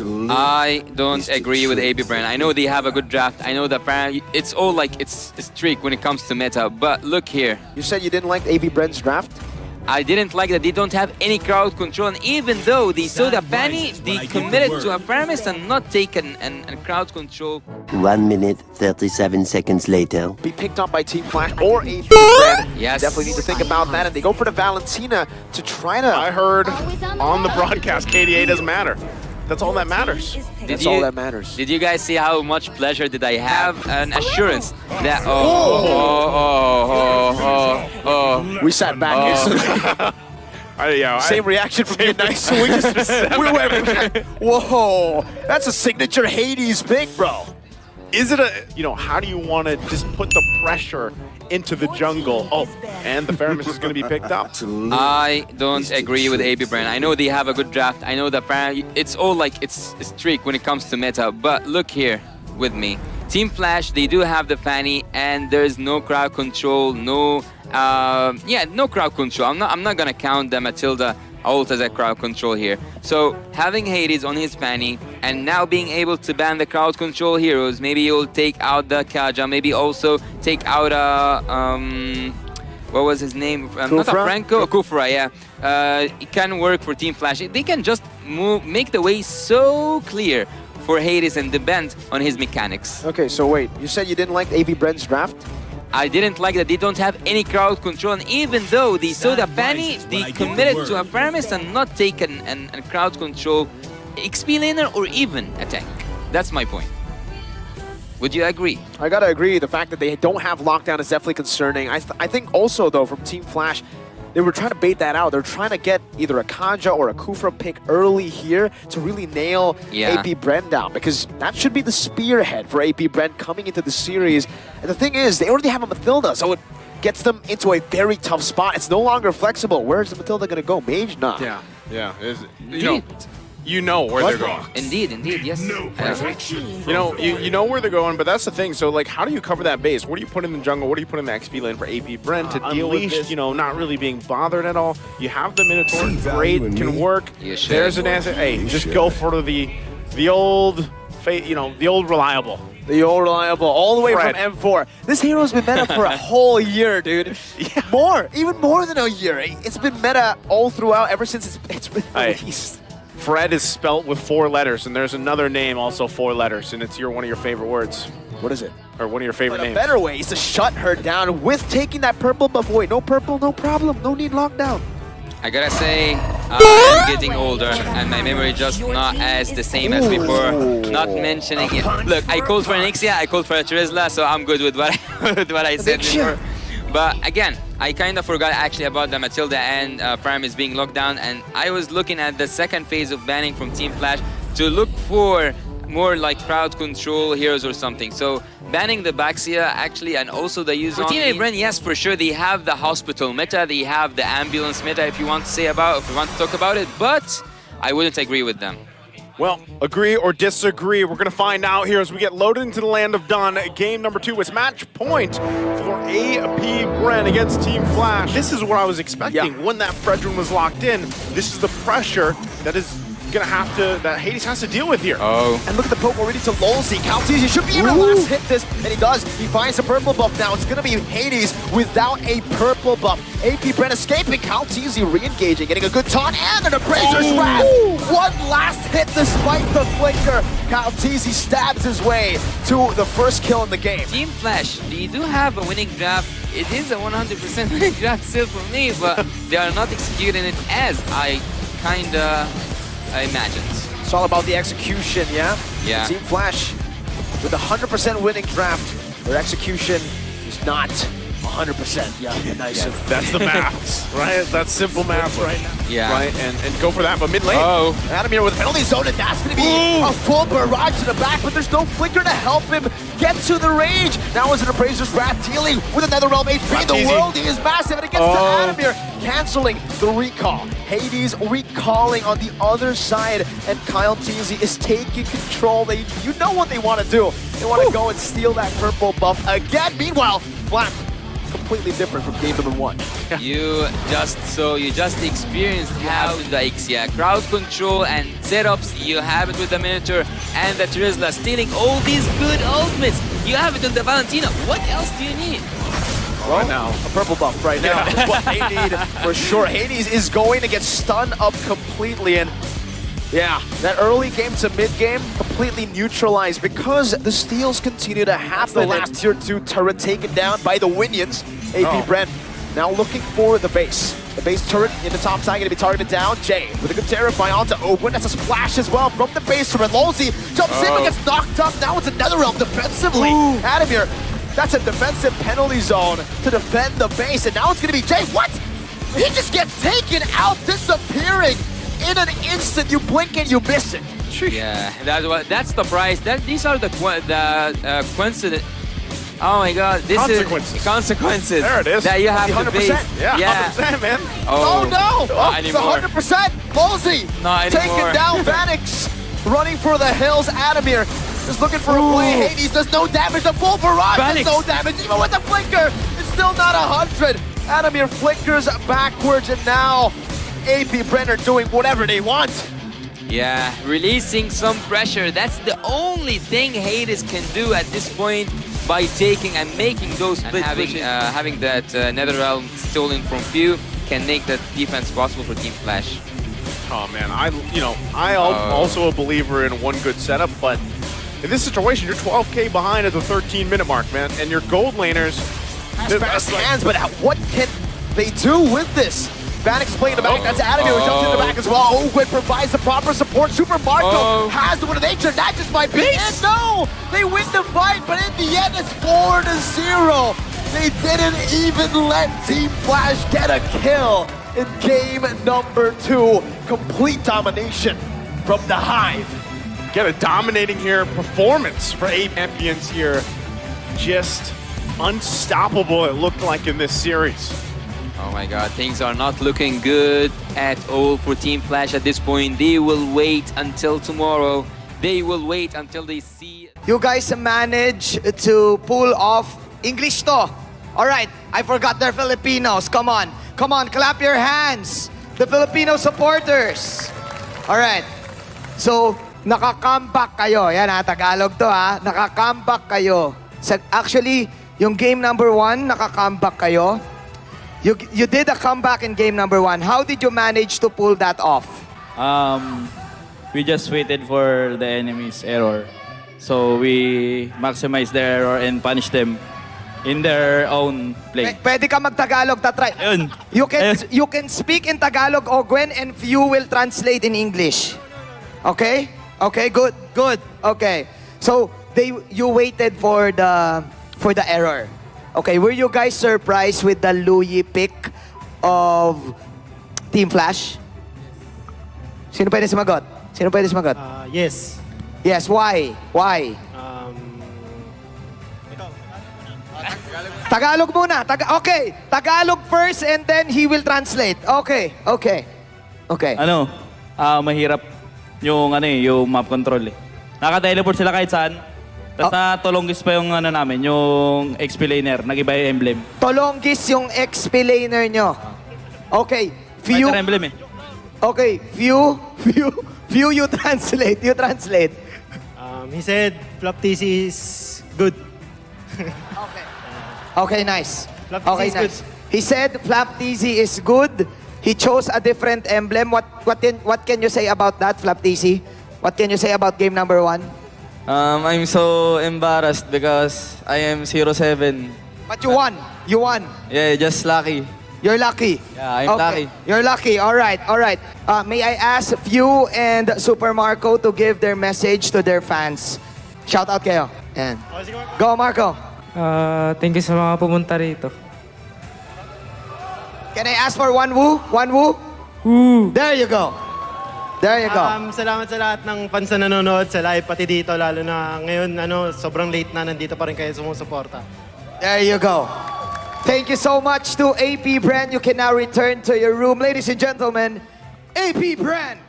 I don't agree with AB Bren. I know they have a good draft. I know that it's all like it's a streak when it comes to meta. But look here. You said you didn't like AB Bren's draft? I didn't like that they don't have any crowd control, and even though they saw the Fanny, they committed to a premise and not taken and crowd control. 1 minute, 37 seconds later. Be picked up by Team Flash or AB Bren. Yes. Definitely need to think about that, and they go for the Valentina to try to... I heard on the broadcast, KDA doesn't matter. That's all that matters. That's all that matters. Did you guys see how much pleasure did I have? An assurance that We sat back instantly. Same reaction from you, nice. So we just we went. Whoa, that's a signature Hades pick, bro. Is it a, how do you want to just put the pressure into the jungle? Oh, and the Faramis is going to be picked up. I don't agree with AB Bren. I know they have a good draft. I know that it's all like it's a streak when it comes to meta. But look here with me. Team Flash, they do have the Fanny, and there's no crowd control, no crowd control. I'm not gonna count the Matilda ult as a crowd control here. So having Hades on his Fanny and now being able to ban the crowd control heroes, maybe he'll take out the Kaja, maybe also take out what was his name? Not a Franco, Kufra, yeah. It can work for Team Flash. They can just make the way so clear for Hades and depend on his mechanics. Okay, so wait, you said you didn't like AB Bren's draft? I didn't like that they don't have any crowd control, and even though they saw the Fanny, they committed to a premise and not taken and crowd control XP laner or even a tank. That's my point. Would you agree? I gotta agree. The fact that they don't have lockdown is definitely concerning. I think also, though, from Team Flash, they were trying to bait that out. They're trying to get either a Kaja or a Kufra pick early here to really nail AP Bren down, because that should be the spearhead for AP Bren coming into the series. And the thing is, they already have a Matilda, so it gets them into a very tough spot. It's no longer flexible. Where's the Matilda going to go? Mage? Nah. Yeah. You know where they're going. Indeed, yes. You know where they're going, but that's the thing. So, like, how do you cover that base? What do you put in the jungle? What do you put in the XP lane for AP Bren to deal with this? Not really being bothered at all. You have the Minotaur, great, can work. There's an answer. Hey, just go for the old, the old reliable. The old reliable, all the way from M4. This hero's been meta for a whole year, dude. Even more than a year. It's been meta all throughout ever since it's been released. Fred is spelt with 4 letters, and there's another name also 4 letters, and it's one of your favorite words. What is it? Or one of your favorite names. A better way is to shut her down with taking that purple buff away. No purple, no problem. No need lockdown. I gotta say, I'm getting older, and my memory just not as the same as before. Not mentioning it. Look, I called for an Ixia, I called for a Trizla, so I'm good with what I said before. But again, I kind of forgot actually about the Matilda and Paramis being locked down, and I was looking at the second phase of banning from Team Flash to look for more like crowd control heroes or something. So banning the Baxia actually, and also the use on Team Bren, yes, for sure, they have the hospital meta, they have the ambulance meta if you want to talk about it, but I wouldn't agree with them. Well, agree or disagree, we're going to find out here as we get loaded into the land of Dawn. Game number 2 is match point for AP Bren against Team Flash. This is what I was expecting when that Fredrin was locked in. This is the pressure that is that Hades has to deal with here. And look at the poke already to Lolzy. Caltesi should be able to last hit this, and he does. He finds a purple buff now. It's going to be Hades without a purple buff. AP Bren escaping. Caltesi re-engaging, getting a good taunt, and an Appraiser's Wrath. One last hit despite the flicker. Caltesi stabs his way to the first kill in the game. Team Flash, they do have a winning draft. It is a 100% winning draft still for me, but they are not executing it as I imagined. It's all about the execution, yeah? Yeah. Team Flash with a 100% winning draft. Their execution is not 100%. Yeah, nice. That's the maths, right? That's simple math right now. Yeah. Right, and go for that, but mid lane. Adamir with penalty zone, and that's going to be a full barrage to the back, but there's no flicker to help him get to the range. Now is an Appraiser's Wrath dealing with another realm HP. The world is massive, and it gets to Adamir, canceling the recall. Hades recalling on the other side, and Caltesi is taking control. You know what they want to do. They want to go and steal that purple buff again. Meanwhile, Flat completely different from game number 1. You just experienced how the Ixia crowd control and setups you have it with the Minotaur and the Trizla stealing all these good ultimates. You have it with the Valentina. What else do you need? Well, now a purple buff right now is what they need for sure. Hades is going to get stunned up completely, and yeah, that early game to mid game completely neutralized because the steals continue to happen. The last tier 2 turret taken down by the Winions. AP Bren now looking for the base. The base turret in the top side going to be targeted down. Jay with a good terrify onto Open. That's a splash as well from the base turret. Lolzy jumps in but gets knocked up. Now it's another realm defensively. Adamir, that's a defensive penalty zone to defend the base. And now it's going to be Jay. What? He just gets taken out, disappearing in an instant. You blink and you miss it. Yeah, that's the price. These are the coincidence. Oh my God, this is consequences. There it is. That you have 100%. to face. Yeah, 100%, man. Oh no! Not The anymore. 100%! Lolzy Not anymore. taking down Vanix, running for the hills. Adamir is looking for a play. Hades does no damage. The full barrage does no damage. Even with the flicker, it's still not 100. Adamir flickers backwards, and now AP Brenner doing whatever they want. Yeah, releasing some pressure. That's the only thing Hades can do at this point by taking and making those split having that Netherrealm stolen from Few can make that defense possible for Team Flash. Oh man, I also a believer in one good setup, but in this situation, you're 12K behind at the 13-minute mark, man, and your gold laners. Fast hands, but what can they do with this? Vanix is playing the back. That's Adamir who jumps in the back as well. Ogwin provides the proper support. Super Marco has the win of nature. That just might be it. No! They win the fight, but in the end, it's 4-0. They didn't even let Team Flash get a kill in game number 2. Complete domination from the Hive. Get a dominating here performance for 8 champions here. Just unstoppable, it looked like in this series. Oh my God, things are not looking good at all for Team Flash at this point. They will wait until tomorrow. They will wait until they see. You guys manage to pull off English to. All right, I forgot they're Filipinos. Come on, clap your hands. The Filipino supporters. All right, so naka-comeback kayo. Yan ha, Tagalog to ha. Naka-comeback kayo. Actually, yung game number 1, naka-comeback kayo. You did a comeback in game number 1. How did you manage to pull that off? We just waited for the enemy's error. So we maximized their error and punished them in their own play. Pwede ka mag-Tagalog, tatry. Ayun. You can speak in Tagalog, Ogwen, and you will translate in English. Okay? Okay, good. Okay. So you waited for the error. Okay, were you guys surprised with the Louis pick of Team Flash? Sino pwede sumagot? Yes. Yes, why? Tagalog muna. Okay, Tagalog first and then he will translate. Okay. Ano? Mahirap yung yung map control eh. Naka-teleport sila kahit saan. Tapos na-tolonggis pa yung namin, yung XP laner, nag-iba yung emblem. Tolonggis yung XP laner nyo. Okay, few. Fighter emblem eh. Okay, few, you translate. He said Flop TC is good. Okay, nice. Flap TC is good. He said Flap TC is good. He chose a different emblem. What can you say about that, Flap TC? What can you say about game number 1? I'm so embarrassed because I am 0-7. But you won. Yeah, just lucky. You're lucky. Yeah, I'm lucky. You're lucky. All right. May I ask Few and Super Marco to give their message to their fans? Shout out kayo. Yan. Go, Marco. Thank you sa mga pumunta rito. Can I ask for one woo? Woo! There you go. Salamat sa lahat ng fans na nanonood sa live, pati dito, lalo na ngayon, sobrang late na, nandito pa rin kayo sumusuporta. There you go. Thank you so much to AP Bren. You can now return to your room. Ladies and gentlemen, AP Bren.